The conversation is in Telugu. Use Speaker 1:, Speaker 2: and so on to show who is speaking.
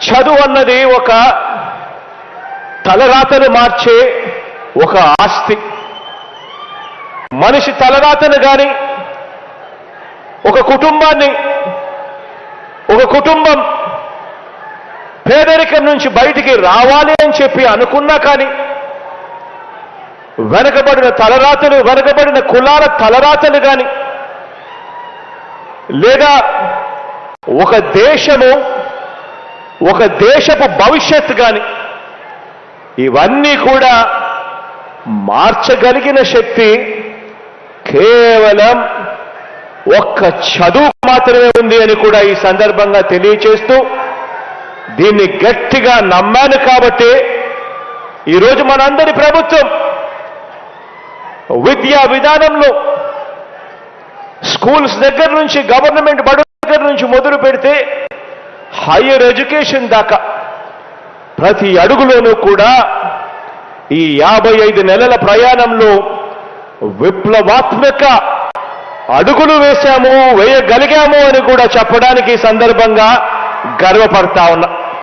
Speaker 1: చదువు అన్నది ఒక తలరాతను మార్చే ఒక ఆస్తి. మనిషి తలరాతను గాని ఒక కుటుంబం పేదరికం నుంచి బయటికి రావాలి అని చెప్పి అనుకున్నా కానీ వెనకబడిన కులాల తలరాతలు కానీ లేదా ఒక దేశపు భవిష్యత్తు కానీ ఇవన్నీ కూడా మార్చగలిగిన శక్తి కేవలం ఒక్క చదువు మాత్రమే ఉంది అని కూడా ఈ సందర్భంగా తెలియచేస్తూ, దీన్ని గట్టిగా నమ్మాను కాబట్టి ఈరోజు మనందరి ప్రభుత్వం విద్యా విధానంలో స్కూల్స్ దగ్గర నుంచి, గవర్నమెంట్ బడుల దగ్గర నుంచి మొదలు పెడితే హైయర్ ఎడ్యుకేషన్ దాకా ప్రతి అడుగులోనూ కూడా ఈ 55 నెలల ప్రయాణంలో విప్లవాత్మక అడుగులు వేయగలిగాము అని కూడా చెప్పడానికి ఈ సందర్భంగా గర్వపడతా ఉన్నా.